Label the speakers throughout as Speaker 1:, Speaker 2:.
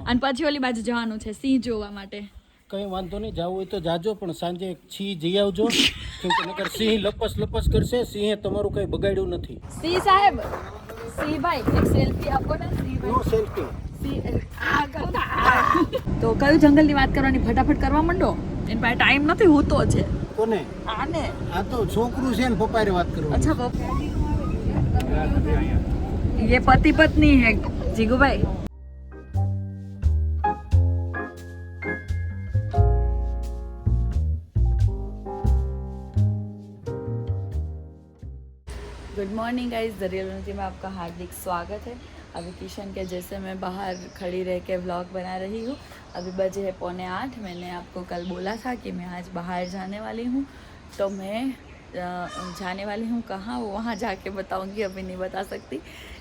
Speaker 1: અને પછી ઓલી બાજુ જવાનું છે સિંહ જોવા માટે.
Speaker 2: કઈ વાંધો નહીં, જવું હોય તો જાજો, પણ સાંજે સિંહ જઈ આવજો, કેમ કે નકર સિંહ લપસ કરશે. સિંહે તમારું કઈ બગાડ્યું નથી.
Speaker 1: સિંહ સાહેબ, સિંહ ભાઈ એક સેલ્ફી આપો ને. સિંહ
Speaker 2: નો સેલ્ફી.
Speaker 1: તો કયું જંગલ ની વાત કરવાની, ફટાફટ કરવા માંડો. એની પાસે ટાઈમ નથી, હું તો છે.
Speaker 2: કોને?
Speaker 1: આને.
Speaker 2: આ તો છોકરું છે ને, પપ્પાએ વાત કરવાની.
Speaker 1: અચ્છા પપ્પા, ये पति पत्नी है जीगू भाई. Good morning guys, the real उन्नति में आपका हार्दिक स्वागत है. अभी किशन के जैसे मैं बाहर खड़ी रह के व्लॉग बना रही हूँ. अभी बजे है 7:45. मैंने आपको कल बोला था कि मैं आज बाहर जाने वाली हूँ, तो मैं जाने वाली हूँ कहाँ वो वहाँ जाके बताऊँगी, अभी नहीं बता सकती.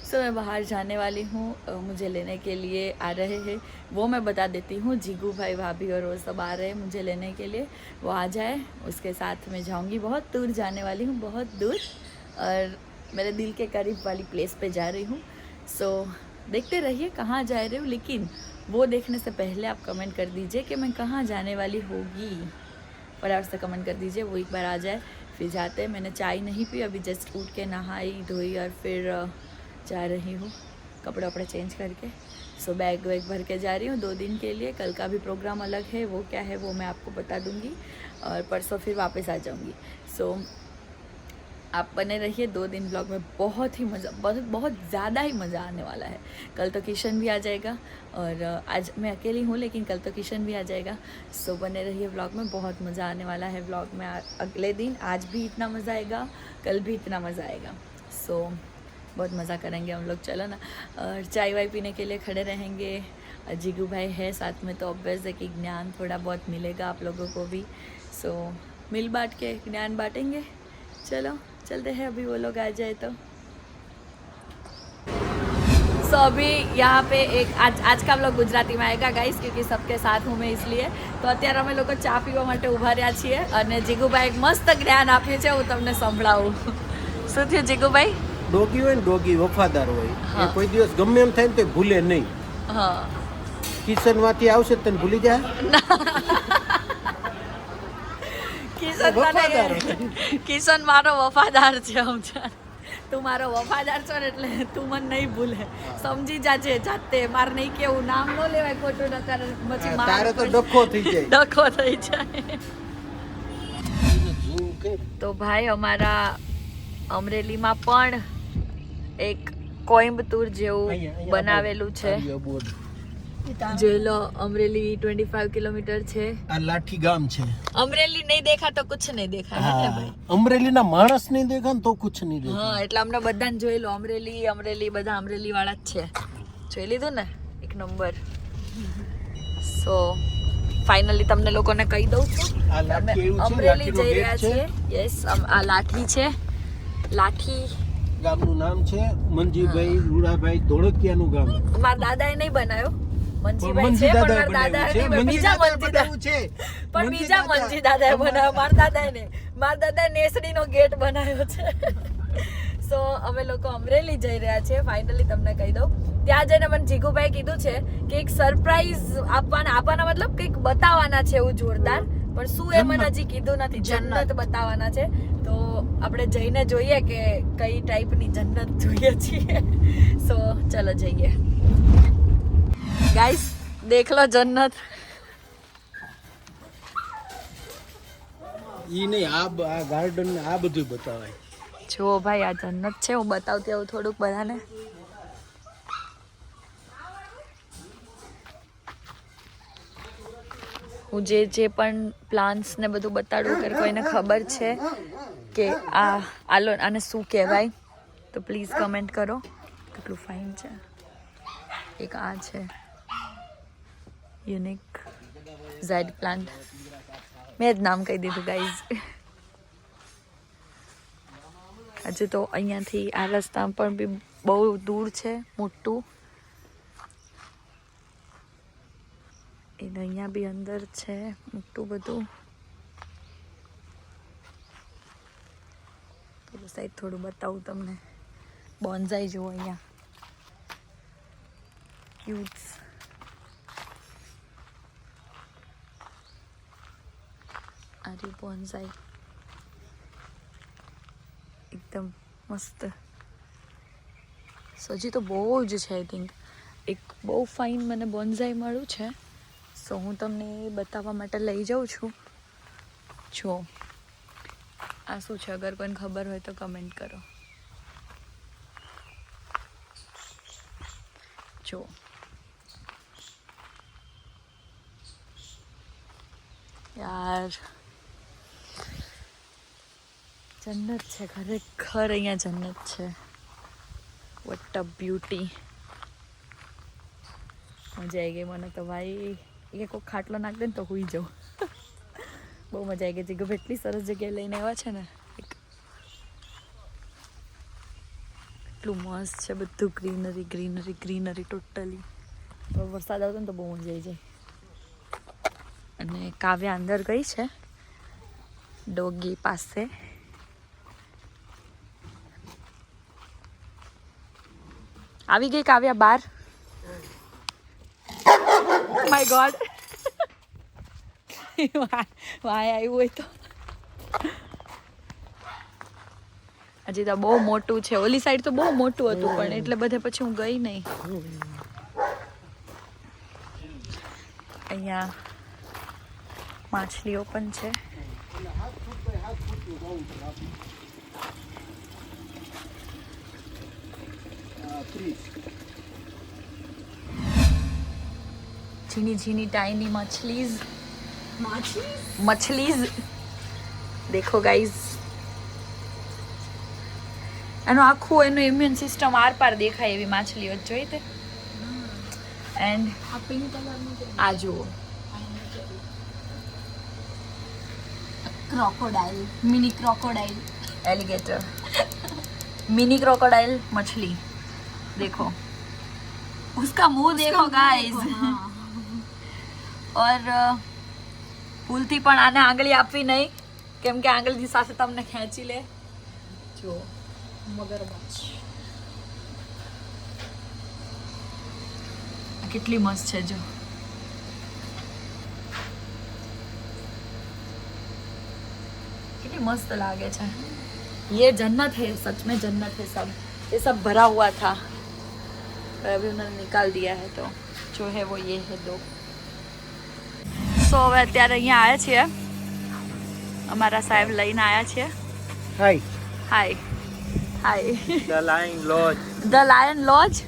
Speaker 1: सो मैं बाहर जाने वाली हूँ, मुझे लेने के लिए आ रहे हैं, वो मैं बता देती हूँ. जीगू भाई, भाभी और वो सब आ रहे हैं मुझे लेने के लिए. वो आ जाए, उसके साथ मैं जाऊँगी. बहुत दूर जाने वाली हूँ, बहुत दूर, और मेरे दिल के करीब वाली प्लेस पे जा रही हूँ. सो देखते रहिए कहाँ जा रही हूँ, लेकिन वो देखने से पहले आप कमेंट कर दीजिए कि मैं कहाँ जाने वाली होगी. फटाफट से कमेंट कर दीजिए, वो एक बार आ जाए फिर जाते हैं. मैंने चाय नहीं पी, अभी जस्ट उठ के नहाई धोई और फिर जा रही हूँ कपड़े वपड़े चेंज करके. सो बैग वैग भर के जा रही हूँ 2 दिन के लिए. कल का भी प्रोग्राम अलग है, वो क्या है वो मैं आपको बता दूँगी, और परसों फिर वापस आ जाऊँगी. सो आप बने रहिए 2 दिन ब्लॉग में. बहुत ही मज़ा, बहुत ज़्यादा ही मज़ा आने वाला है. कल तो किशन भी आ जाएगा, और आज मैं अकेली हूँ, लेकिन कल तो किशन भी आ जाएगा. सो बने रहिए ब्लॉग में, बहुत मज़ा आने वाला है ब्लॉग में. अगले दिन आज भी इतना मज़ा आएगा, कल भी इतना मज़ा आएगा. सो बहुत मज़ा करेंगे हम लोग. चलो ना, और चाय वाय पीने के लिए खड़े रहेंगे. जीगू भाई है साथ में, तो ऑब्वियस है कि ज्ञान थोड़ा बहुत मिलेगा आप लोगों को भी. सो मिल बांट के ज्ञान बांटेंगे. चलो चलते हैं, अभी वो लोग आ जाए तो. सो अभी यहाँ पे एक आज का व्लॉग गुजराती में आएगा गाइस, क्योंकि सबके साथ हूँ मैं, इसलिए. તો અત્યારે અમે લોકો ચા પીવા માટે ઊભા રહ્યા છીએ, અને જીગુભાઈ એક મસ્ત જ્ઞાન આપ્યું છે, હું તમને સંભળાવું. શું થયું જીગુભાઈ?
Speaker 2: ડોગી હોય ને, ડોગી વફાદાર હોય, એ કોઈ દિવસ ગમે એમ થાય ને તો ભૂલે નહીં.
Speaker 1: હા,
Speaker 2: કિશન માંથી આવશે તને ભૂલી જાય.
Speaker 1: કિશન મારો વફાદાર છે. તું મારો વફાદાર છો ને, એટલે તું મને નહીં ભૂલે. સમજી જાજે જાતે, મારે નહીં કેવું, નામ ન લેવાય ખોટું, નકર પછી
Speaker 2: તારે તો ડખો થઈ જાય.
Speaker 1: ડખો થઈ જાય. તો ભાઈ અમારા અમરેલીમાં પણ એક કોઈમ્બતુર જેવું બનાવેલું છે. જોઈ લો, અમરેલી 25 કિલોમીટર છે.
Speaker 2: આ લાઠી ગામ છે.
Speaker 1: અમરેલી નહીં દેખા તો કુછ નહીં દેખા, હે ને ભાઈ?
Speaker 2: અમરેલીના માણસ નહીં દેખા તો કુછ નહીં દેખા.
Speaker 1: હા, એટલે અમને બધાને જોઈ લો, અમરેલી બધા અમરેલી વાળા જ છે. જોઈ લીધું ને, એક નંબર. સો ફાઇનલી તમને લોકોને કહી દઉં છું, અમે અમરેલી જઈ રહ્યા છીએ. યસ, આ લાઠી છે. લાઠી
Speaker 2: ગામનું નામ છે મંજીભાઈ રૂડાભાઈ ધોળકિયાનું ગામ.
Speaker 1: મારા દાદાએ નહીં બનાવ્યો, મંજીભાઈ છે, પણ મારા દાદાએ બીજા મંજી દાદાએ બનાવ્યો. મારા દાદાએ નેસડીનો ગેટ બનાવ્યો છે. સો અમે લોકો અમરેલી જઈ રહ્યા છીએ. ફાઇનલી તમને કહી દઉં, ત્યાં જઈને મને જીગુભાઈ કીધું છે કે એક સરપ્રાઈઝ આપવાના મતલબ કંઈક બતાવવાના છે એવું જોરદાર, પણ શું એ મને હજી કીધું નથી. જન્નત બતાવવાના છે, તો આપણે જઈને જોઈએ કે કઈ ટાઈપની જન્નત જોઈએ છીએ. સો ચલો જઈએ ગાઈસ, દેખ લો જન્નત.
Speaker 2: ઈ નહીં, આ ગાર્ડન આ બધું બતાવાય.
Speaker 1: જો ભાઈ, આ જન્નત છે. હું બતાવતી આવું થોડુંક બધાને. હું જે પણ પ્લાન્ટ્સ ને બધું બતાડું, કે કોઈને ખબર છે કે આને શું કહેવાય, તો પ્લીઝ કમેન્ટ કરો. કેટલું ફાઇન છે. એક આ છે યુનિક ઝેડ પ્લાન્ટ, મેં જ નામ કહી દીધું ગાઈઝ. હજુ તો અહીંયાથી આ રસ્તા પણ બી બહુ દૂર છે, મોટું. એને અહીંયા બી અંદર છે મોટું બધું. સાઈડ થોડું બતાવું તમને. બોન્ઝાઈ જુઓ અહીંયા, ક્યુટ્સ. આરી બોન્ઝાઈ એકદમ મસ્ત. સજી તો બહુ જ છે. આઈ થિંક એક બહુ ફાઇન મને બોન્ઝાઈ મળ્યું છે, સો હું તમને એ બતાવવા માટે લઈ જાઉં છું. જો આ શું છે, અગર કોઈને ખબર હોય તો કમેન્ટ કરો. જો યાર જન્નત છે ખરેખર, અહીંયા જન્નત છે. What a beauty. મજા આવી ગઈ મને તો ભાઈ. એ કોઈ ખાટલો નાખ દે ને તો હુઈ જાઉં. બહુ મજા આવી ગઈ. જગ્યા એટલી સરસ જગ્યાએ લઈને આવ્યા છે ને, એટલું મસ્ત છે બધું. Greenery greenery greenery totally. વરસાદ આવતો ને તો બહુ મજા આવી જાય. અને કાવ્યા અંદર ગઈ છે ડોગી પાસે. આવી ગઈ કાવ્યા બહાર. My God. વાય આવ્યું હોય તો. હજી તો બહુ મોટું છે. ઓલી સાઈડ તો બહુ મોટું હતું, પણ એટલે બધે પછી હું ગઈ નહીં. અહીંયા માછલીઓ પણ છે. झीनी झीनी टाइनी मछलीज देखो गाइस. એનું આખું એનું ઇમ્યુન સિસ્ટમ આર પાર દેખાય એવી માછલીઓ જોઈ તે. એન્ડ આ પિંક કલરનું આ જુઓ, crocodile, mini crocodile, alligator, mini crocodile मछली. देखो उसका मुंह देखो गाइस. और ભૂલથી પણ આને આંગળી આપવી નહીં, કેમ કે આંગળીની સાથે તમને ખેંચી લે. જો મગરમચ્છ કેટલી મસ્ત છે. જો मस्त लागे छे. ये जन्नत है, सच में जन्नत है. सब ये सब भरा हुआ था, पर अभी उन्होंने निकाल दिया है, तो जो है वो ये है दो. સો હવે અત્યારે અહીંયા આવ્યા છીએ, અમારા સાહેબ લઈને આવ્યા છીએ.
Speaker 2: Hi
Speaker 1: hi hi.
Speaker 2: The lion lodge.
Speaker 1: The lion lodge.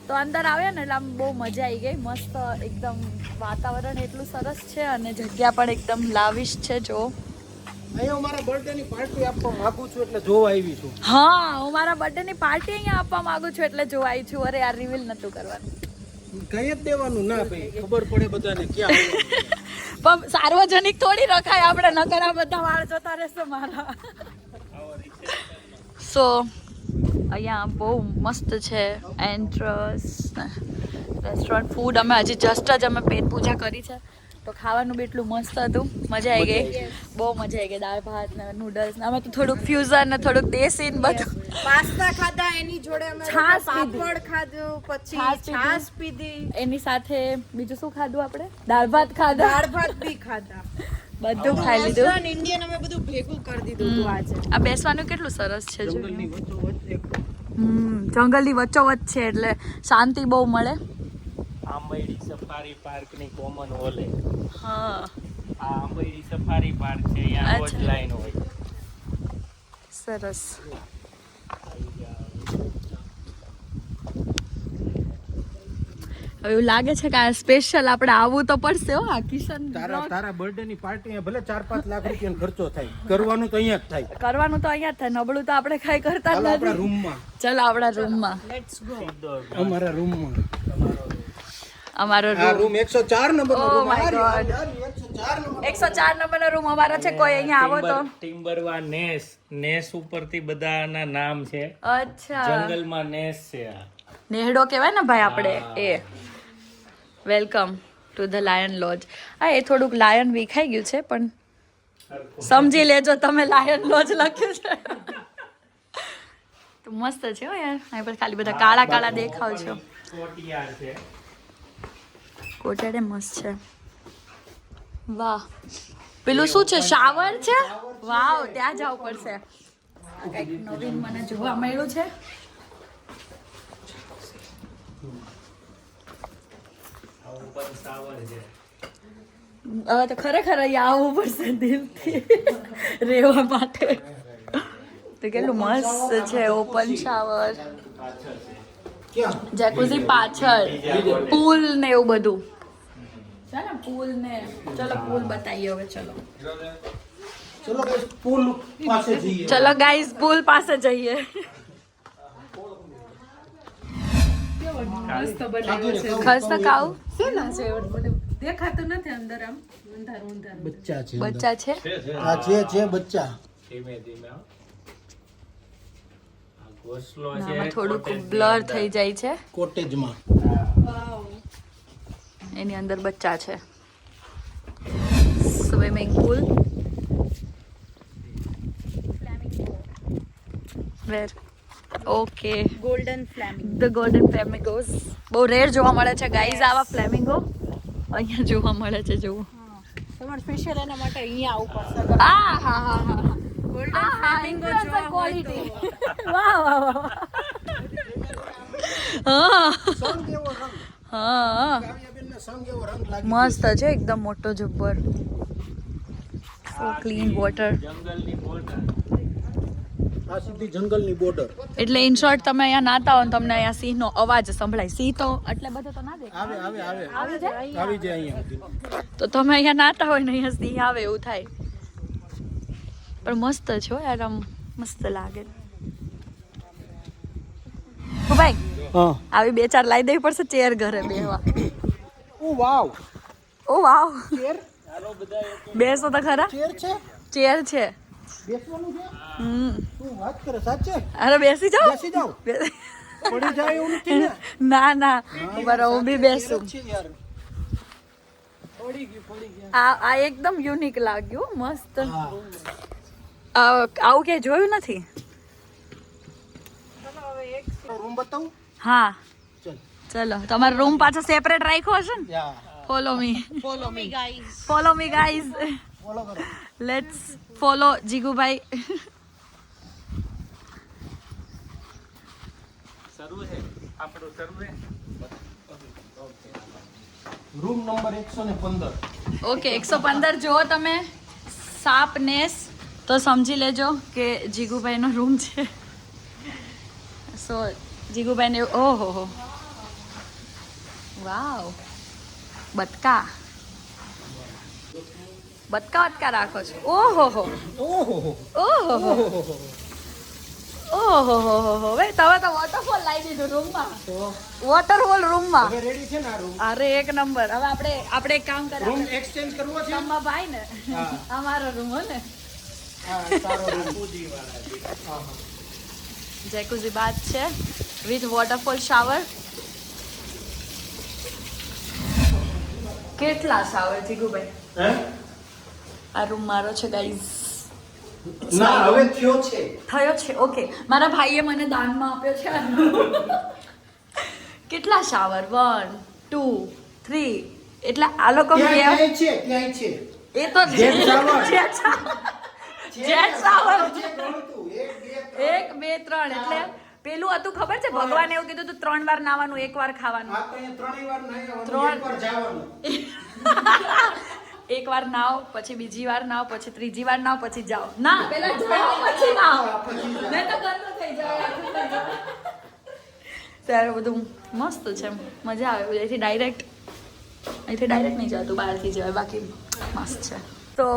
Speaker 1: તો અંદર આવ્યા ને એટલે આમ બહુ મજા આવી ગઈ. મસ્ત એકદમ વાતાવરણ એટલું સરસ છે અને જગ્યા પણ એકદમ લાવિશ છે. જો
Speaker 2: અહીંયા મારા બર્થડે ની પાર્ટી આપવા માંગુ છું એટલે જોવા આવી છું.
Speaker 1: હા, હું મારા બર્થડે ની પાર્ટી અહીંયા આપવા માંગુ છું એટલે જોવા આવી છું. અરે યાર, રિવીલ નતું કરવાનું.
Speaker 2: કઈ જ દેવાનું ના ભાઈ, ખબર પડે બધાને ક્યાં.
Speaker 1: પણ સાર્વજનિક થોડી રખાય આપણે, નકર આ બધા વાળ જોતા રહેશે મારા. સો અહીંયા બહુ મસ્ત છે એન્ટ્રન્સ રેસ્ટોરન્ટ. ફૂડ અમે હજી જસ્ટ જ અમે પેટ પૂજા કરી છે, તો ખાવાનું બી એટલું મસ્ત હતું. મજા આવી ગઈ, બહુ મજા આવી ગઈ. દાળ ભાત ને નૂડલ્સ ને અમે તો થોડુંક ફ્યુઝન ને થોડુંક દેશી ને બધું.
Speaker 3: પાસ્તા ખાધા, એની જોડે અમે
Speaker 1: છાશ
Speaker 3: પાપડ ખાધું, પછી છાશ પીધી,
Speaker 1: એની સાથે બીજું શું ખાધું આપણે? દાળ ભાત ખાધા,
Speaker 3: દાળ ભાત બી ખાધા,
Speaker 1: બધું ખાઈ લીધું.
Speaker 3: ઇન્ડિયન અમે બધું ભેગું કરી દીધું હતું આજે.
Speaker 1: આ બેસવાનું કેટલું સરસ છે. જો
Speaker 2: જંગલની વચ્ચોવચ્ચ એક
Speaker 1: જંગલની વચ્ચોવચ્ચ છે એટલે શાંતિ બહુ મળે.
Speaker 4: આંબેડી સફારી પાર્ક ની કોમન હોલ હે.
Speaker 1: હા,
Speaker 4: આ આંબેડી સફારી પાર્ક છે, અહીંયા રોજ લાઈન હોય.
Speaker 1: સરસ. હવે એવું લાગે છે કે આ સ્પેશિયલ આપણે આવવું તો પડશે. હો આ કિશન
Speaker 2: તારા બર્થડે ની પાર્ટી ભલે 4-5 લાખ રૂપિયાનો ખર્ચો થાય, કરવાનું તો અહીંયા જ થાય.
Speaker 1: કરવાનું તો અહીંયા જ થાય. નબળું તો આપણે કઈ કરતા જ
Speaker 2: આપણા
Speaker 1: નથી.
Speaker 2: રૂમમાં,
Speaker 1: ચાલો આપણા રૂમમાં.
Speaker 2: અમારા રૂમમાં.
Speaker 1: અમારો
Speaker 2: આ રૂમ 104 નંબર નો
Speaker 1: Oh
Speaker 2: રૂમ.
Speaker 1: my God. 104 નંબરનો રૂમ અમારો છે. કોઈ અહીંયા આવો તો.
Speaker 4: ટિમ્બરવા નેસ ઉપરથી બધાના નામ છે.
Speaker 1: અચ્છા,
Speaker 4: જંગલમાં નેસ છે. આ
Speaker 1: નેહડો કહેવાય ને ભાઈ આપણે એ. Welcome to the lion lodge. હા, એ થોડુંક લાયન વિખાઈ ગયું છે, પણ સમજી લેજો તમે, લાયન લોજ લખ્યું છે તો મસ્ત છે હો યાર. અહીં પર ખાલી બધા કાળા કાળા દેખાવ છો.
Speaker 4: કોટિયાર છે.
Speaker 1: કોટેડે મસ્ત છે. વાહ, પેલું શું છે? શાવર છે. વાવ, ત્યાં જવું પડશે. આ કંઈક નવીન મને જોવા મળ્યું છે.
Speaker 4: ઉપર શાવર છે.
Speaker 1: હવે તો ખરેખર અહીંયા આવવું પડશે દિલથી રહેવા માટે. તો કેટલું મસ્ત છે. ઓપન શાવર, જેકુઝી પાછળ, પૂલ ને એવું બધું છે ને. પૂલ ને ચલો પૂલ બતાવીએ હવે. ચલો
Speaker 2: ચલો ગાઈસ પુલ પાસે જઈએ.
Speaker 1: ચલો ગાઈસ પૂલ પાસે જઈએ.
Speaker 3: મસ્ત બનાવ્યો છે.
Speaker 1: ખસ્તા કાઉ
Speaker 3: શેના છે મને દેખાતું નથી અંદર આમ અંધારું અંધારું.
Speaker 2: બચ્ચા છે
Speaker 1: બચ્ચા છે.
Speaker 2: આ છે બચ્ચા.
Speaker 4: ધીમે ધીમે હો. આ ઘોંસલો છે.
Speaker 1: આમાં થોડુંક બ્લર થઈ જાય છે.
Speaker 2: કોટેજમાં
Speaker 1: એની અંદર બચ્ચા છે. Swimming pool. Where okay.
Speaker 3: Golden flaming.
Speaker 1: The golden flamingos બહુ રેર જોવા મળે છે ગાઈઝ. આવા ફ્લેમિંગો અહીંયા જોવા મળે છે. જુઓ.
Speaker 3: તમારે સ્પેશિયલ એના માટે અહીંયા આવવું પડશે.
Speaker 1: આ હા હા હા
Speaker 3: ગોલ્ડન
Speaker 1: હા
Speaker 3: ફ્લેમિંગો જોવા હોય
Speaker 1: ક્વોલિટી.
Speaker 3: તો
Speaker 1: વાહ વાહ વાહ. હા
Speaker 2: સંગ એવો રંગ.
Speaker 1: હા
Speaker 2: કાવ્યાબેનને સંગ એવો રંગ લાગી
Speaker 1: મસ્ત છે. એકદમ મોટો જબ્બર. સો ક્લીન વોટર.
Speaker 4: જંગલની બોર્ડર.
Speaker 2: આ સીધી જંગલની બોર્ડર.
Speaker 1: એટલે ઇન શોર્ટ તમે અહીંયા નાતા હો ને તમને અહીંયા સિંહનો અવાજ સંભળાય. સિંહ તો એટલે બધો તો ના દેખાય.
Speaker 2: આવે
Speaker 1: આવી જાય.
Speaker 2: આવી જાય અહીંયા.
Speaker 1: તો તમે અહીંયા નાતા હોય ને અહીંયા સિંહ આવે એવું થાય. પણ મસ્ત છે હો યાર. આમ મસ્ત લાગે. ભાઈ
Speaker 2: હા.
Speaker 1: આવી 2-4 લાવી દેવી પડશે ચેર ઘરે બેહવા.
Speaker 2: ઓ વાવ.
Speaker 1: ઓ વાવ.
Speaker 2: ચેર
Speaker 1: બેસો તો ખરા.
Speaker 2: ચેર છે.
Speaker 1: ચેર છે.
Speaker 2: બેસવાનું છે.
Speaker 1: હમ.
Speaker 2: તું વાત કરે સાચે.
Speaker 1: અરે બેસી જાઓ.
Speaker 2: બેસી જાઓ. પડી જાય એવું નથી ને.
Speaker 1: ના ના બરાબર હું બી બેસું.
Speaker 2: છે યાર.
Speaker 1: આ એકદમ યુનિક લાગ્યું. મસ્ત.
Speaker 2: હા.
Speaker 1: આવું ક્યાંય જોયું નથી.
Speaker 2: રૂમ બતાવું.
Speaker 1: હા
Speaker 2: ચલ.
Speaker 1: ચલો. તમારો રૂમ પાછો સેપરેટ રાખ્યો હશે ને.
Speaker 2: Yeah.
Speaker 1: Follow me.
Speaker 3: Follow me guys.
Speaker 1: Follow me guys.
Speaker 2: Follow કરો.
Speaker 1: Let's follow Jigubhai.
Speaker 4: સર્વ છે આપણું સર્વે.
Speaker 2: Room number 115.
Speaker 1: ઓકે 115 જુઓ તમે. સાપ નેસ તો સમજી લેજો કે જીગુભાઈનો રૂમ છે. સો જીગુભાઈને ઓહો હો વાવ. બતકા બતકા રાખો છો. ઓહો હો
Speaker 2: ઓહો
Speaker 1: ઓહો હો ઓહો હો. હવે તમે તો વોટરફોલ લાવી દીધું રૂમમાં. વોટરફોલ રૂમમાં.
Speaker 2: હવે રેડી છે ને આ રૂમ.
Speaker 1: અરે એક નંબર. હવે આપણે એક કામ કરીએ.
Speaker 2: રૂમ એક્સચેન્જ કરવો છે.
Speaker 1: તમારા ભાઈ ને
Speaker 2: હા.
Speaker 1: અમારો રૂમ હો ને.
Speaker 2: હા સારો રૂમ. હા
Speaker 1: જેકુઝી બાથ છે વિથ વોટરફોલ શાવર. કેટલા શાવર જીગુભાઈ?
Speaker 2: હે?
Speaker 1: આ રૂમ મારો છે ગાઈઝ.
Speaker 2: ના હવે થયો છે.
Speaker 1: થયો છે. ઓકે મારા ભાઈએ મને દાનમાં આપ્યો છે આ room. કેટલા શાવર? 1 2 3. એટલે આ લોકો
Speaker 2: ક્યાંય છે ક્યાંય છે.
Speaker 1: એ તો
Speaker 2: Jet shower.
Speaker 1: Jet shower.
Speaker 2: છે ગણતું. 1 2
Speaker 1: 1 2 3. એટલે પેલું હતું ખબર છે ભગવાને એવું કીધું હતું 3 વાર નાવાનું 1 વાર ખાવાનું.
Speaker 2: આ તો અહીંયા ત્રણેય વાર નહીં આવવાનું.
Speaker 1: ત્રણ.
Speaker 2: એક વાર જવાનું.
Speaker 1: એક વાર નાવ પછી બીજી વાર નાવ પછી ત્રીજી વાર નાવ પછી જાઓ. ના પેલા જાઓ પછી નાવ. નહીં તો ગંદુ થઈ જાય. ત્યારે બધું મસ્ત છે. મજા આવે. અહીંથી ડાયરેક્ટ નહીં જતું બહારથી જવાય. બાકી મસ્ત છે. તો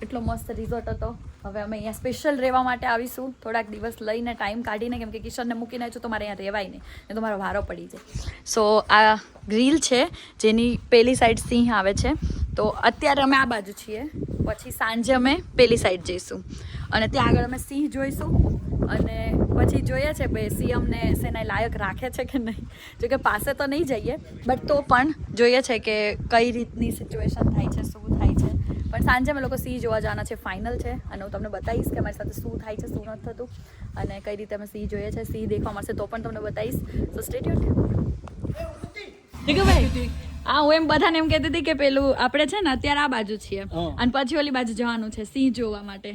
Speaker 1: એટલો મસ્ત રિઝોર્ટ હતો. હવે અમે અહીંયા સ્પેશિયલ રહેવા માટે આવીશું થોડાક દિવસ લઈને ટાઈમ કાઢીને. કેમ કે કિશનને મૂકીને છું તો મારે અહીંયા રહેવાય નહીં ને તો મારો વારો પડી જાય. સો આ ગ્રીલ છે જેની પેલી સાઈડ સિંહ આવે છે. તો અત્યારે અમે આ બાજુ છીએ. પછી સાંજે અમે પેલી સાઈડ જઈશું અને ત્યાં આગળ અમે સિંહ જોઈશું. અને પછી જોઈએ છે ભાઈ સિંહ અમને શેના લાયક રાખે છે કે નહીં. જોકે પાસે તો નહીં જઈએ બટ તો પણ જોઈએ છે કે કઈ રીતની સિચ્યુએશન થાય છે, શું થાય છે. પણ સાંજે અમે લોકો સિંહ જોવા જવાના છે, ફાઇનલ છે. અને હું તમને બતાવીશ કે અમારી સાથે શું થાય છે, શું નથી થતું, અને કઈ રીતે અમે સિંહ જોઈએ છે. સિંહ દેખવા મળશે તો પણ તમને બતાવીશ. સો સ્ટે ટ્યુન્ડ. ભાઈ હા, હું એમ બધાને એમ કહેતી હતી કે પેલું આપણે છે ને અત્યારે આ બાજુ છીએ અને પછી ઓલી બાજુ જવાનું છે સિંહ જોવા માટે.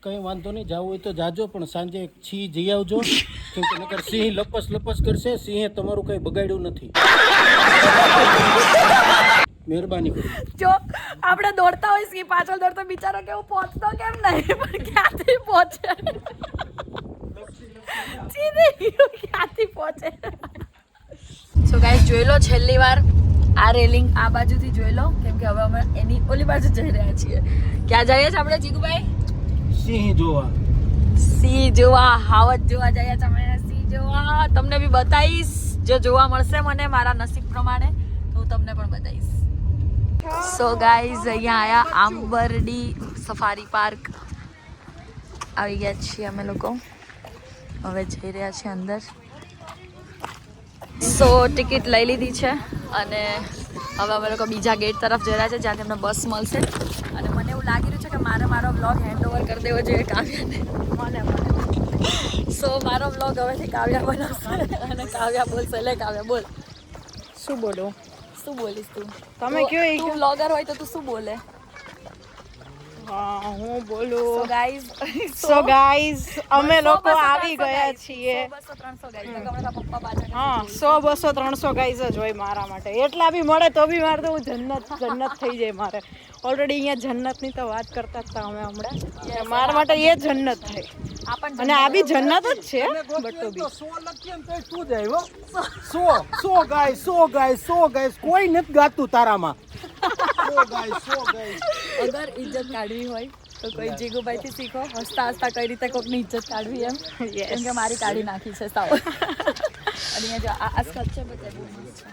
Speaker 2: કઈ વાંધો નહીં, જવું હોય તો જાજો, પણ સાંજે છી જઈ આવજો, કેમ કે નકર સિંહ લપસ લપસ કરશે. સિંહે તમારું કઈ બગાડ્યું નથી. મહેરબાની કરી.
Speaker 1: જો આપણે દોડતા હોય સિંહ પાછળ દોડતો બિચારો કેવું પહોંચતો કેમ નહીં, પણ ક્યાંથી પહોંચે ક્યાંથી પહોંચે. સો ગાઈસ જોઈ લો છેલ્લી વાર આ રેલિંગ આ બાજુથી જોઈ લો, કેમ કે હવે અમે એની ઓલી બાજુ જઈ રહ્યા છીએ. ક્યાં જઈએ છીએ આપણે જીગુભાઈ?
Speaker 2: સિંહ જોવા.
Speaker 1: સિંહ જોવા, હાવત જોવા જઈએ છીએ અમે. સિંહ જોવા તમને બી બતાવીશ, જો જોવા મળશે મને મારા નસીબ પ્રમાણે તો હું તમને પણ બતાવીશ. સો ગાઈઝ અહીંયા આયા આંબરડી સફારી પાર્ક આવી ગયા છીએ અમે લોકો. હવે જઈ રહ્યા છીએ અંદર. સો ટિકિટ લઈ લીધી છે અને હવે અમે લોકો બીજા ગેટ તરફ જઈ રહ્યા છે જ્યાંથી અમને બસ મળશે. અને મને એવું લાગી રહ્યું છે કે મારે મારો બ્લોગ હેન્ડ ઓવર કરી દેવો જોઈએ કાવ્યાને. સો મારો બ્લોગ હવેથી કાવ્યા બનાવશે અને કાવ્યા બોલશે. લે કાવ્યા બોલ.
Speaker 3: શું બોલું?
Speaker 1: શું બોલીશ તું?
Speaker 3: તમે કયો
Speaker 1: તું બ્લોગર હોય તો તું શું બોલે?
Speaker 3: હા, હું
Speaker 1: સો
Speaker 3: બોલું.
Speaker 1: ગાઈઝ
Speaker 3: સો ગાઈઝ અમે લોકો આવી ગયા છીએ.
Speaker 1: 100-200-300 ગાઈઝ. હમણાં પપ્પા પાછળ
Speaker 3: હા, 100-200-300 ગાઈઝ જ હોય મારા માટે. એટલા બી મળે તો બી મારે તો હું જન્નત થઈ જાય મારે. ઓલરેડી અહીંયા જન્નતની તો વાત કરતા જ હતા અમે હમણાં. મારા માટે એ જન્નત થાય. અને આ બી જન્નત જ છે બટુ બી.
Speaker 2: 100 લખીએ ને તો તું જાય હો. 100 ગાઈસ કોઈ નથી ગાતું તારામાં. 100 ગાઈસ.
Speaker 1: અગર ઇજ્જત કાઢવી હોય તો કોઈ જીગુભાઈથી શીખો. હસતા હસતા કઈ રીતે કોકની ઇજ્જત કાઢવી એમ. કેમ કે મારી કાઢી નાખી છે સાવ. અને અહીંયા જો આ સ્ટ્રક્ચર બતાવ્યું મસ્ત છે.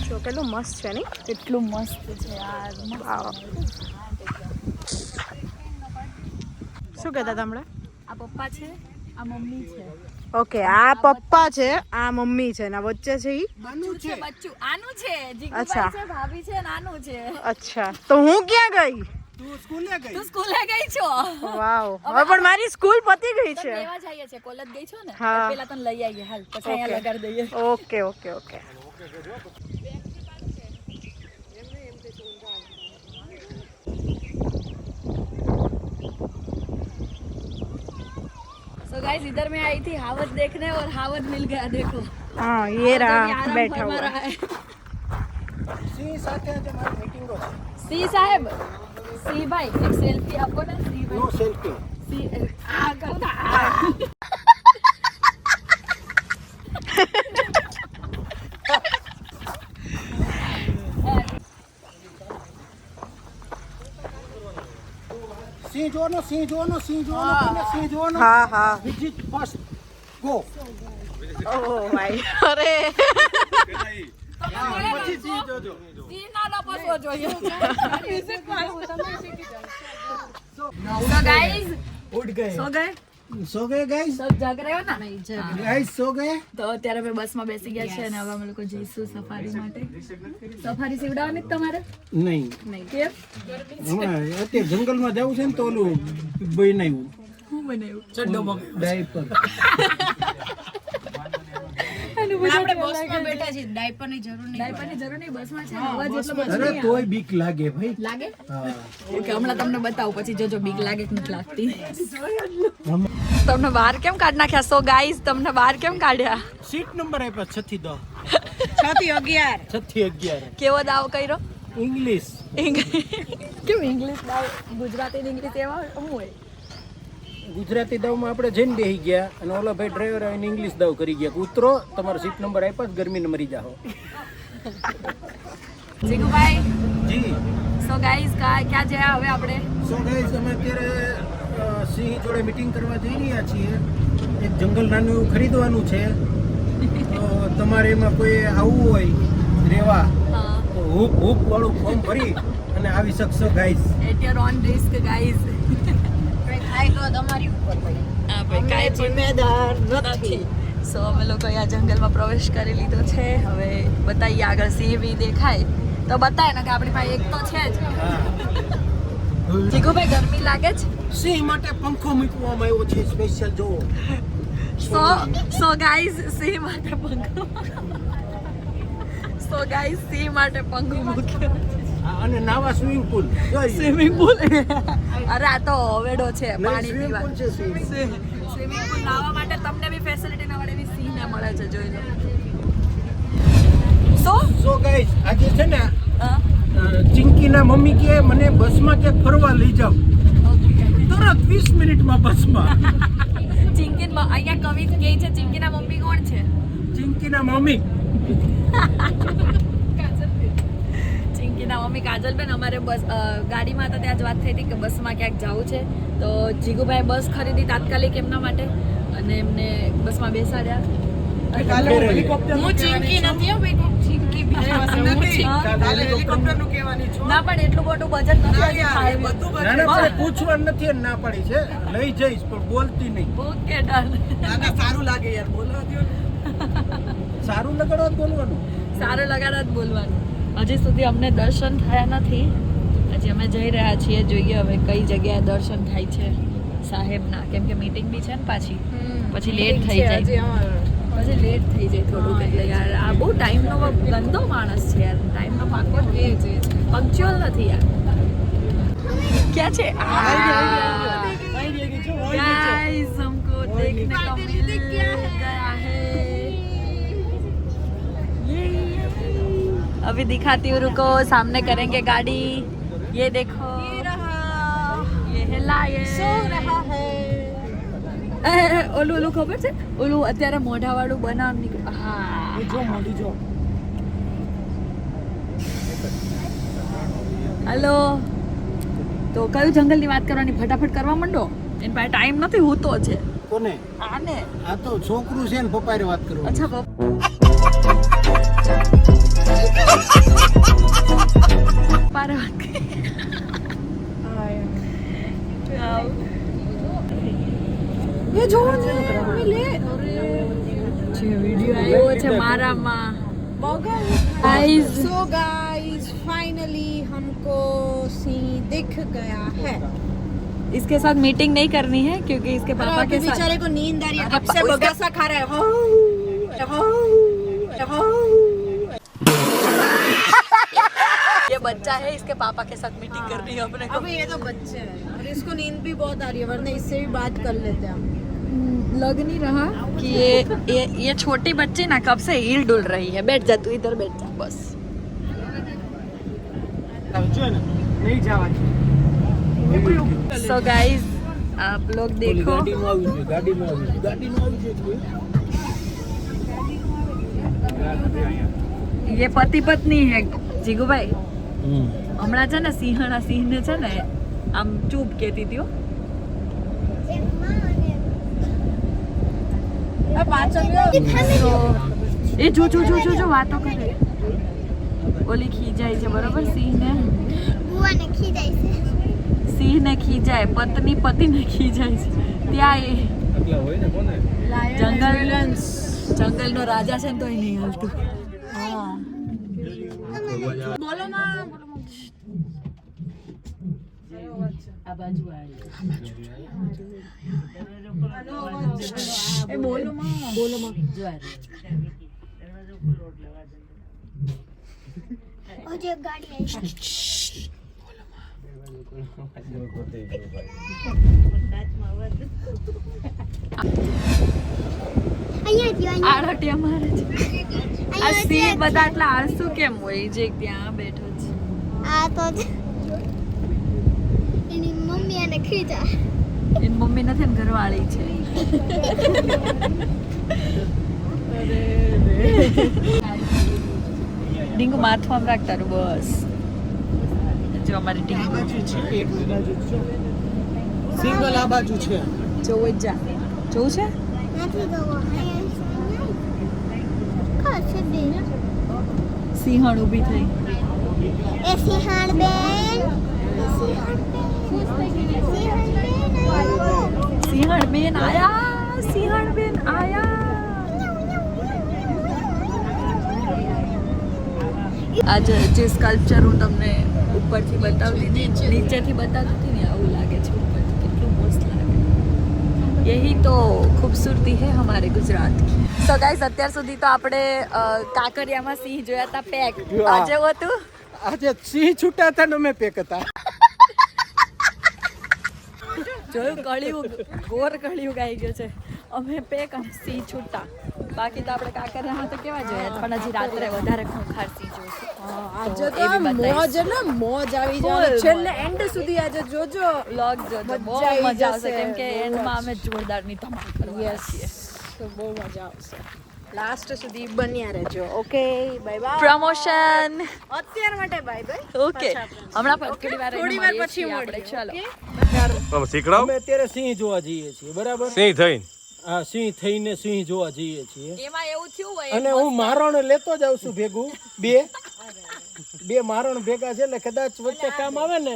Speaker 3: જો કેટલું મસ્ત છે ને.
Speaker 1: કેટલું મસ્ત છે યાર.
Speaker 3: શું કહેતા હતા હમણાં?
Speaker 1: આ પપ્પા છે, આ મમ્મી છે.
Speaker 3: ઓકે, આ પપ્પા છે, આ મમ્મી છે, ના વચ્ચે છે ઈ.
Speaker 1: બચ્ચું છે, બચ્ચું આનું છે.
Speaker 3: અચ્છા.
Speaker 1: જીગુભાઈ છે, ભાભી છે, નાનું છે.
Speaker 3: અચ્છા, તો હું ક્યાં ગઈ?
Speaker 2: તું સ્કૂલે ગઈ?
Speaker 1: તું સ્કૂલે ગઈ છો?
Speaker 3: વાવ, હવે પણ મારી સ્કૂલ પતી ગઈ છે.
Speaker 1: લેવા જઈએ છે. કોલેજ ગઈ છો ને?
Speaker 3: હા.
Speaker 1: પેલા તને લઈ આવીએ હાલ, પછી અહીંયા લગાડી દઈએ.
Speaker 3: ઓકે.
Speaker 1: So guys, इधर मैं आई थी हावत देखने और हावत मिल गया. देखो
Speaker 3: हाँ, ये रहा
Speaker 1: आराम
Speaker 3: बैठा
Speaker 1: फरमा
Speaker 3: हुआ.
Speaker 1: रहा है.
Speaker 2: સિંહ સાથે આજે મારી મીટિંગો છે.
Speaker 1: सी साहब, सी भाई एक सेल्फी आपको ना. सी
Speaker 2: નો
Speaker 1: भाई
Speaker 2: સેલ્ફી.
Speaker 1: सी
Speaker 2: સિંહ જોવાનો.
Speaker 3: હા.
Speaker 2: Visit first go.
Speaker 3: ઓહ ભાઈ, અરે
Speaker 2: પછી સિંહ જોજો.
Speaker 1: सी ना लपसવો જોઈએ. So guys,
Speaker 2: ઉઠ ગए. सो गए गाइस.
Speaker 1: सब जाग रहे हो ना?
Speaker 2: गाइस सो गए.
Speaker 1: તો અત્યારે અમે બસમાં બેસી ગયા છે અને હવે અમે લોકો જઈશું સફારી માટે. સફારી સીવડાવવાની જ તમારે?
Speaker 2: નહીં
Speaker 1: કેમ?
Speaker 2: હમણાં અત્યારે જંગલમાં જવું છે ને તો ઓલું બનાવ્યું.
Speaker 1: શું બનાવ્યું?
Speaker 2: ડાયપર.
Speaker 3: આપણે બસમાં બેઠા છીએ, ડાયપરની જરૂર નહીં.
Speaker 1: ડાયપરની જરૂર નહીં, બસમાં છે ને અવાજ એટલો બધો
Speaker 2: અરે
Speaker 1: નહીં
Speaker 2: તોય બીક લાગે ભાઈ.
Speaker 1: લાગે.
Speaker 2: હા.
Speaker 1: ઓકે, હમણાં તમને બતાવું પછી જોજો બીક લાગે કે નથી લાગતી. તમને બહાર કેમ કાઢ નાખ્યા? સો ગાઈઝ તમને બહાર કેમ કાઢ્યા?
Speaker 2: સીટ નંબર આપ્યા 6 થી 10.
Speaker 3: 6 થી 11.
Speaker 2: 6 થી 11.
Speaker 1: કેવો દાવ કર્યો?
Speaker 2: ઇંગ્લિશ.
Speaker 1: કેમ ઇંગ્લિશ દાવ? ગુજરાતી ઇંગ્લિશ એવા શું હોય?
Speaker 2: ગુજરાતી દાવમાં આપણે જઈને બેસી ગયા અને ઓલા ભાઈ ડ્રાઈવર આવીને ઇંગ્લિશ દાવ કરી ગયા. ઉતરો, તમારો સીટ નંબર આપ્યા, ગરમીને મરી જાઓ.
Speaker 1: જીગુભાઈ,
Speaker 2: જી.
Speaker 1: સો ગાઈઝ ક્યાં જયા હવે આપણે?
Speaker 2: સો ગાઈસ અમે અત્યારે સિંહ જોડે મીટિંગ કરવા જઈ રહ્યા છીએ. એક જંગલ નાનું એવું ખરીદવાનું છે. તો તમારે એમાં કોઈ આવવું હોય રેવા
Speaker 1: હા,
Speaker 2: તો હૂપ વાળું ફોર્મ ભરી અને આવી શકશો guys.
Speaker 1: At your own risk guys.
Speaker 3: થાય તો તમારી ઉપર ભાઈ.
Speaker 1: હા ભાઈ, કાંઈ
Speaker 3: જિમ્મેદાર
Speaker 1: નથી. સો અમે લોકો અહીંયા જંગલમાં પ્રવેશ કરી લીધો છે. હવે બતાવીએ આગળ સિંહ બી દેખાય તો બતાય ને કે આપણી પાસે એક તો છે જ.
Speaker 2: હા
Speaker 1: જીગુભાઈ ગરમી લાગે છે?
Speaker 2: સિંહ માટે પંખો મૂકવામાં આવ્યો છે સ્પેશિયલ જો.
Speaker 1: સો ગાઈઝ સિંહ માટે પંખો. સો ગાઈઝ સિંહ માટે પંખો મૂક્યો.
Speaker 2: અને નાવા સ્વિમિંગ પુલ
Speaker 1: સ્વિમિંગ પુલ. અરે આ તો હવેડો છે પાણી
Speaker 2: સ્વિમિંગ
Speaker 1: પીવા.
Speaker 2: પુલ છે
Speaker 1: સ્વિમિંગ પુલ નાવા માટે તમને બી ફેસિલિટી ના મળે એવી સિંહને મળે છે, જોઈ લો.
Speaker 2: સો ગાઈસ આજે છે ને
Speaker 1: હા
Speaker 2: ચિંકીના મમ્મી કે મને બસમાં ક્યાંક ફરવા લઈ જાવ. તરત 20 મિનિટમાં બસમાં.
Speaker 1: ચિંકીન અહીંયા કવિ કહે છે ચિંકીના મમ્મી કોણ છે?
Speaker 2: ચિંકીના મમ્મી
Speaker 1: ચિંકીના મમ્મી કાજલબેન. અમારે બસ ગાડીમાં હતા ત્યાં જ વાત થઈ હતી કે બસમાં ક્યાંક જવું છે, તો જીગુભાઈ બસ ખરીદી તાત્કાલિક એમના માટે અને એમને બસમાં બેસાડ્યા.
Speaker 3: હું ચિંકી નથી હો ભાઈ, ચિંકી બીજા પાસે હું હેલિકોપ્ટરનું કહેવાની છું.
Speaker 1: ના પણ એટલું મોટું બજેટ નથી હજી ફાળવ્યું.
Speaker 3: બધું
Speaker 2: ના ના પણ પૂછવાનું નથી અને ના પાડી છે લઈ જઈશ પણ બોલતી નહીં.
Speaker 1: Okay done.
Speaker 3: દાદા સારું લાગે યાર, બોલવા દો ને.
Speaker 2: સારું લગાડો જ બોલવાનું.
Speaker 1: સારું લગાડા જ બોલવાનું. હજી સુધી અમને દર્શન થયા નથી. હજી અમે જઈ રહ્યા છીએ, જોઈએ હવે કઈ જગ્યાએ દર્શન થાય છે સાહેબના, કેમ કે મીટિંગ બી છે ને પાછી, પછી લેટ થઈ જાય. પછી લેટ થઈ જાય થોડુંક. એટલે યાર આ બહુ ટાઈમનો ગંદો માણસ છે યાર. ટાઈમનો પાકો જ એ છે, પંક્ચ્યુઅલ નથી યાર. ક્યાં છે? गाइस हमको देखने को मिल गया है. अभी दिखाती हूँ, रुको. सामने करेंगे गाड़ी. ये देखो, ये है लायन.
Speaker 3: सो रहा है.
Speaker 1: ઓલું ઓલું ખબર છે? ઓલું અત્યારે મોઢા વાળું બનાવ નીકળ્યું. હા
Speaker 2: જો મોઢી જો.
Speaker 1: હેલો. તો કયું જંગલની વાત કરવાની? ફટાફટ કરવા માંડો. એની પાસે ટાઈમ નથી, હું તો છે.
Speaker 2: કોને?
Speaker 1: આને.
Speaker 2: આ તો છોકરું છે ને પપ્પાએ વાત કરવાની.
Speaker 1: અચ્છા પપ્પા વાત કરી.
Speaker 3: ये जो मिले
Speaker 1: વિડિયો આવ્યો છે મારામાં. गाइस
Speaker 3: सो गाइस फाइनली हमको सिंह दिख गया है.
Speaker 1: इसके साथ मीटिंग नहीं करनी है क्योंकि इसके पापा के साथ
Speaker 3: बेचारे को नींद आ रही है, कब से बगासा खा रहा है.
Speaker 1: ये बच्चा है, इसके पापा के साथ मीटिंग करनी है अपने को.
Speaker 3: अभी ये तो बच्चे हैं और इसको नींद भी बहुत आ रही है, वरना इससे भी बात कर लेते हम.
Speaker 1: लग नहीं रहा कि ये छोटी बच्ची ना कब से हील डुल रही है. बैठ जा, तू इधर बैठ जा बस.
Speaker 2: જો ને નહીં જવા દે.
Speaker 1: So guys, आप लोग देखो.
Speaker 2: ગાડીમાં આવી છે, ગાડીમાં આવી છે, ગાડીમાં આવી છે.
Speaker 1: ये पति पत्नी है जीगू भाई. હમણાં છે ને સિંહણા સિંહને છે ને આમ ચૂપ કહેતી હતી હો. એ જો જો જો જો જો વાતો કરે. ઓલી ખીજાય છે બરોબર સિંહને. સિંહને ખીજાય, પત્ની પતિને ખીજાય છે. ત્યાં એ જંગલનો રાજા છે ને તોય નહીં હાલતું. હા
Speaker 3: बोलो ना.
Speaker 1: આ બાજુ
Speaker 3: ए बोलो माँ, बोलो माँ.
Speaker 5: मुझे गाड़ी आई.
Speaker 1: આરટીયા મારે છે. આ સિંહ બધા એટલા આળસુ કેમ હોય જે ત્યાં બેઠો છે?
Speaker 5: આ તો એની મમ્મી એને ખીજા.
Speaker 1: એની મમ્મી નથી ને ઘરવાળી છે. ડીંગુ માથું આમ રાખ તારું બસ. જો અમારી ડીંગુ
Speaker 2: એક બાજુ છે સિંગલ આ બાજુ છે.
Speaker 1: જોવું જ જા. જોવું છે?
Speaker 5: નથી ગવો. કા છે બે?
Speaker 1: સિંહણ ઊભી થઈ.
Speaker 5: એ સિંહણ બેન.
Speaker 1: સિંહણ બેન આયા. સિંહણ બેન આયા. આજે જે સ્કલ્પચર હું તમને ઉપરથી બતાવતી હતી નીચેથી બતાવતી હતી ને આવું લાગે છે ઉપરથી કેટલું મસ્ત લાગે યહી તો ખૂબસૂરતી હે હમારે ગુજરાત કી સો ગાઈસ અત્યાર સુધી તો આપણે કાંકરિયામાં સિંહ જોયા હતા પેક આજે હતું
Speaker 2: આજે સિંહ છૂટા હતા ને અમે પેક હતા.
Speaker 1: જોયું કળિયુગ ઘોર કળિયુગ આવી ગયો છે અમે પેક અને સિંહ છૂટા બાકી તો આપણે કાંકરિયામાં તો કેવા જોયા પણ હજી રાત્રે વધારે ખૂંખાર સિંહ જોઈશું
Speaker 3: આજે
Speaker 1: તો
Speaker 3: તો
Speaker 1: એ બી બતાવીશ.
Speaker 3: મોજ ને મોજ આવી
Speaker 1: Full
Speaker 3: જાય
Speaker 1: મોજ.
Speaker 3: છેલ્લે એન્ડ સુધી આજે જોજો
Speaker 1: વ્લોગ જોજો બહુ
Speaker 3: મજા આવી
Speaker 1: મજા આવશે
Speaker 3: જશે.
Speaker 1: કેમ કે
Speaker 3: બહુ
Speaker 1: એન્ડમાં
Speaker 3: જ.
Speaker 1: અમે જોરદારની ધમાલ કરવાના છીએ
Speaker 3: તો બહુ મજા આવશે લાસ્ટ સુધી બન્યા રહેજો ઓકે બાય બાય
Speaker 1: પ્રમોશન
Speaker 3: અત્યાર માટે બાય બાય
Speaker 1: ઓકે હમણાં થોડી વાર
Speaker 3: થોડી વાર પછી
Speaker 1: આપણે ચાલો
Speaker 6: શીખડાવ
Speaker 2: અમે અત્યારે સિંહ જોવા જઈએ છીએ બરાબર.
Speaker 6: સિંહ થઈને
Speaker 2: હા સિંહ થઈને સિંહ જોવા જઈએ છીએ
Speaker 1: એમાં એવું થયું હોય
Speaker 2: અને હું મારણ લેતો જાઉં છું ભેગું બે મારણ ભેગા છે એટલે કદાચ વચ્ચે કામ આવે ને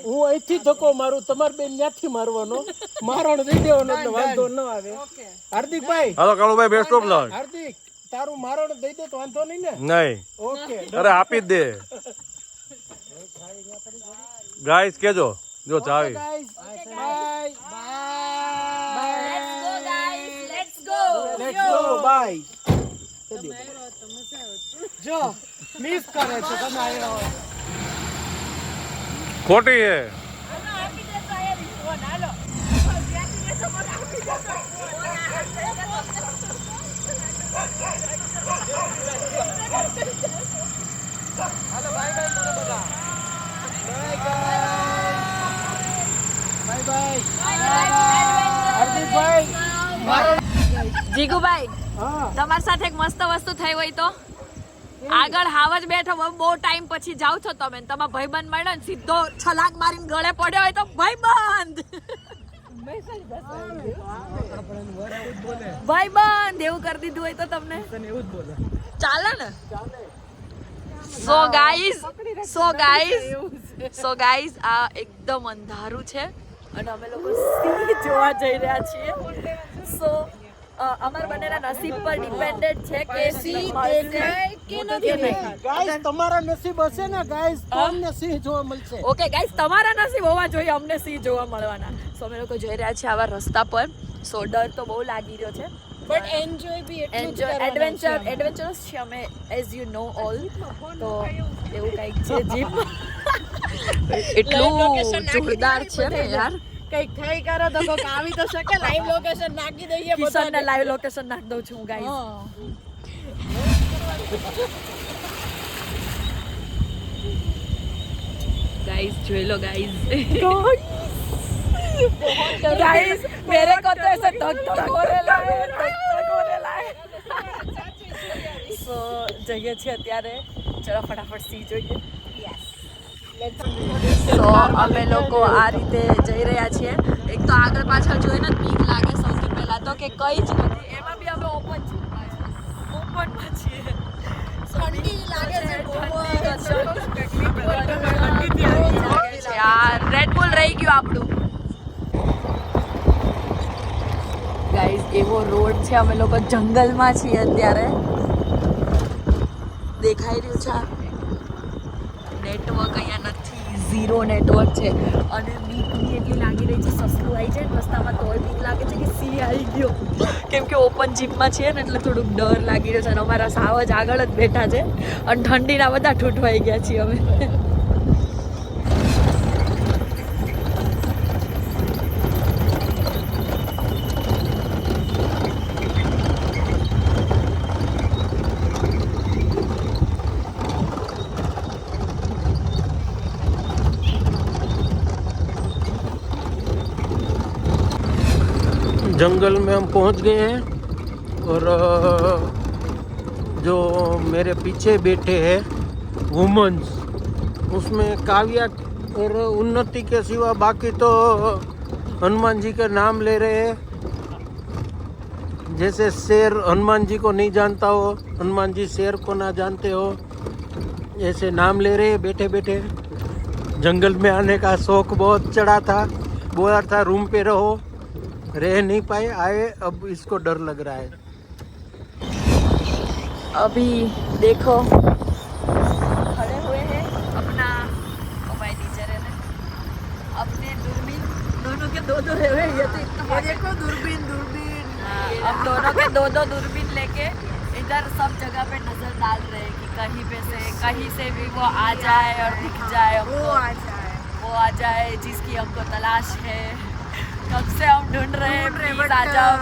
Speaker 2: હું અહીંથી ધક્કો મારું તમારે બેન ત્યાંથી મારવાનો મારણ દઈ દેવાનો એટલે વાંધો ન આવે. હાર્દિકભાઈ
Speaker 6: હાલો કાળુભાઈ બેસ્ટ ઓફ લક.
Speaker 2: હાર્દિક તારું મારણ દઈ દે તો વાંધો નહીં ને.
Speaker 6: નહીં
Speaker 2: ઓકે
Speaker 6: અરે આપી જ દે ગાઈસ કેજો જો ચાવી
Speaker 2: guys bye
Speaker 1: let's go guys let's go
Speaker 2: let's go bye. જો મિસ કરે છે તમે આવ્યા હોય.
Speaker 6: ખોટી હે
Speaker 2: બાય હાર્દિકભાઈ
Speaker 1: જીગુભાઈ
Speaker 2: હા
Speaker 1: તમારી સાથે એક મસ્ત વસ્તુ થઈ હોય તો આગળ હાવ જ બેઠો બહુ ટાઈમ પછી જાવ છો તમે તમારા ભાઈબંધ મળ્યો ને સીધો છલાંગ મારીને ગળે પડ્યો હોય તો ભાઈબંધ ભાઈબંધ એવું કરી દીધું હોય તો તમને ચાલે ને સો ગાઈઝ આ એકદમ અંધારું છે અને અમે લોકો સિંહ જોવા જઈ રહ્યા છીએ સો અમારા બંનેના નસીબ પર ડિપેન્ડન્ટ છે કે સિંહ દેખાય કે નથી દેખાય
Speaker 2: ગાઈસ તમારા નસીબ હશે ને ગાઈસ તો અમને સિંહ જોવા મળશે.
Speaker 1: ઓકે ગાઈસ તમારા નસીબ હોવા જોઈએ અમને સિંહ જોવા મળવાના સો અમે લોકો જઈ રહ્યા છીએ આવા રસ્તા પર સો ડર તો બહુ લાગી રહ્યો છે
Speaker 3: but enjoy be
Speaker 1: enjoy adventurous છે અમે એઝ યુ નો ઓલ તો એવું કંઈક છે જીપ એટલું જોરદાર છે ને યાર
Speaker 3: કઈક થઈ કરો તો કોક આવી તો શકે લાઈવ લોકેશન નાખી દઈએ
Speaker 1: કિશનને લાઈવ લોકેશન નાખી દઉં છું હું ગાઈસ गाइस જોઈ લો गाइस गाइस मेरे को तो ऐसे धक धक होने लाए સો જઈએ છીએ અત્યારે ચલો ફટાફટ સી જોઈએ તો અમે લોકો આ રીતે જઈ રહ્યા છીએ એક તો આગળ પાછળ જોઈને જ બીક લાગે સૌથી પહેલા તો કે કઈ જ નથી એમાં બી અમે ઓપનમાં છીએ ઠંડી લાગે છે યાર રેડ બુલ રહી ગયું આપણું ગાઈઝ એવો રોડ છે અમે લોકો જંગલમાં છીએ અત્યારે દેખાઈ રહ્યું છે નેટવર્ક અહીંયા નથી ઝીરો નેટવર્ક છે અને બીક બી એટલી લાગી રહી છે સસલું આવી જાય રસ્તામાં તોય બીક લાગે છે કે સિંહ આવી ગયો કેમ કે ઓપન જીપમાં છીએ ને એટલે થોડુંક ડર લાગી રહ્યો છે અને અમારા સાવ જ આગળ જ બેઠા છે અને ઠંડીના બધા ઠૂંઠવાઈ ગયા છીએ અમે
Speaker 2: जंगल में हम पहुंच गए हैं और जो मेरे पीछे बैठे हैं वुमेन्स उसमें काव्या और उन्नति के सिवा बाकी तो हनुमान जी का नाम ले रहे हैं जैसे शेर हनुमान जी को नहीं जानता हो हनुमान जी शेर को ना जानते हो ऐसे नाम ले रहे हैं बैठे बैठे जंगल में आने का शौक बहुत चढ़ा था बोला था रूम पे रहो रह नहीं पाए आए अब इसको डर लग रहा है
Speaker 1: अभी देखो दो है ये तो इतना
Speaker 3: ये देखो दूरबीन दूरबीन
Speaker 1: हम दोनों के दो दूरबीन लेके इधर सब जगह पे नजर डाल रहे हैं कि कहीं से भी वो आ जाए और दिख जाए हमको, वो आ जाए जिसकी हमको तलाश है। कब से हम ढूंढ रहे हैं, प्लीज आ जाओ।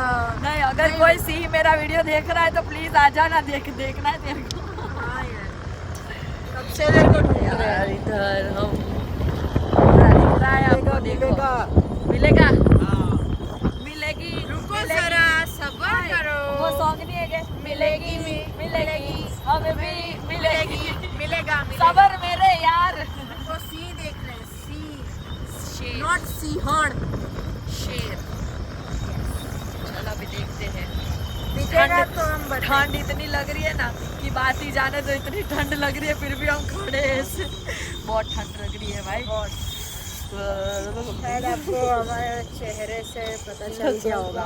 Speaker 1: नहीं, अगर कोई सी मेरा वीडियो देख रहा है तो प्लीज आ जाना, देखना है तेरे को।
Speaker 3: कब से देर को ढूंढ रहे
Speaker 1: यार इधर हम दिख रहा है आपको, देखो मिलेगा, मिलेगी।
Speaker 3: रुको जरा सब्र करो।
Speaker 1: वो सॉन्ग नहीं है क्या? मिलेगी हमें भी मिलेगी,
Speaker 3: मिलेगा
Speaker 1: सबर मेरे यार।
Speaker 3: वो सी देख रहे हैं, सी नॉट सिंहण,
Speaker 1: शेर। चलो अभी देखते हैं।
Speaker 3: दिखेगा तो हम बताएंगे।
Speaker 1: ठंड इतनी लग रही है ना कि बात ही जाने तो, इतनी ठंड लग रही है फिर भी हम खड़े हैं ऐसे। बहुत ठंड लग रही है भाई।
Speaker 3: शायद आपको हमारे चेहरे से पता चल गया होगा।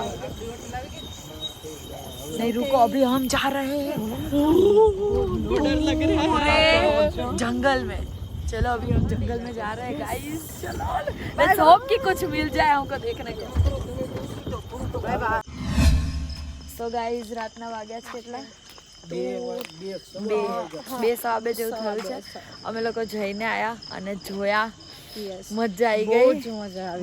Speaker 1: नहीं रुको, अभी हम जा रहे हैं डर लग रहा है जंगल में। चलो अभी हम जंगल में जा रहे हैं गाइस। चलो लेट्स होप कि कुछ मिल जाए हमको देखने को।
Speaker 3: Bye bye.
Speaker 1: સો ગાઈઝ રાતના વાગ્યા છે કેટલા? 2:15 જેવું થયું છે। અમે લોકો જઈને આયા અને જોયા, મજા આવી ગઈ।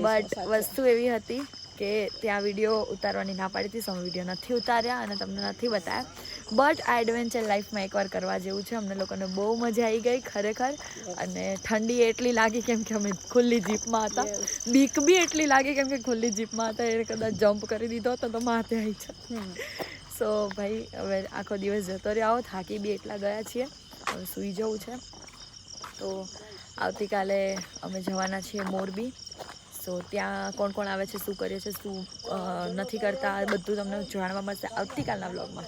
Speaker 1: બટ વસ્તુ એવી હતી કે ત્યાં વિડીયો ઉતારવાની ના પાડી હતી, સો અમે વિડીયો નથી ઉતાર્યા અને તમને નથી બતાવ્યા। બટ આ એડવેન્ચર લાઈફમાં એકવાર કરવા જેવું છે। અમને લોકોને બહુ મજા આવી ગઈ ખરેખર। અને ઠંડી એટલી લાગી કેમ કે અમે ખુલ્લી જીપમાં હતા, બીક બી એટલી લાગી કેમ કે ખુલ્લી જીપમાં હતા, એ કદાચ જમ્પ કરી દીધો હતો તો માથે આવી જાય। સો ભાઈ હવે આખો દિવસ જતો રહ્યો, થાકી બી એટલા ગયા છીએ, હવે સૂઈ જવું છે। તો આવતીકાલે અમે જવાના છીએ મોરબી। સો ત્યાં કોણ કોણ આવે છે, શું કરીએ છીએ, શું નથી કરતા, બધું તમને જાણવા મળશે આવતીકાલના વ્લોગમાં।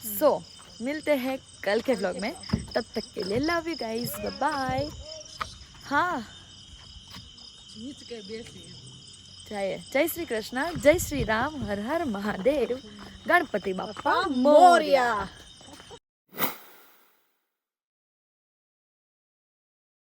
Speaker 1: સો મિલતે हैं कल के व्लॉग में, तब तक के लिए लव यू गाइस, बाय। हाँ जय श्री कृष्ण, जय श्री राम, हर हर महादेव, गणपति बाप्पा मोरया।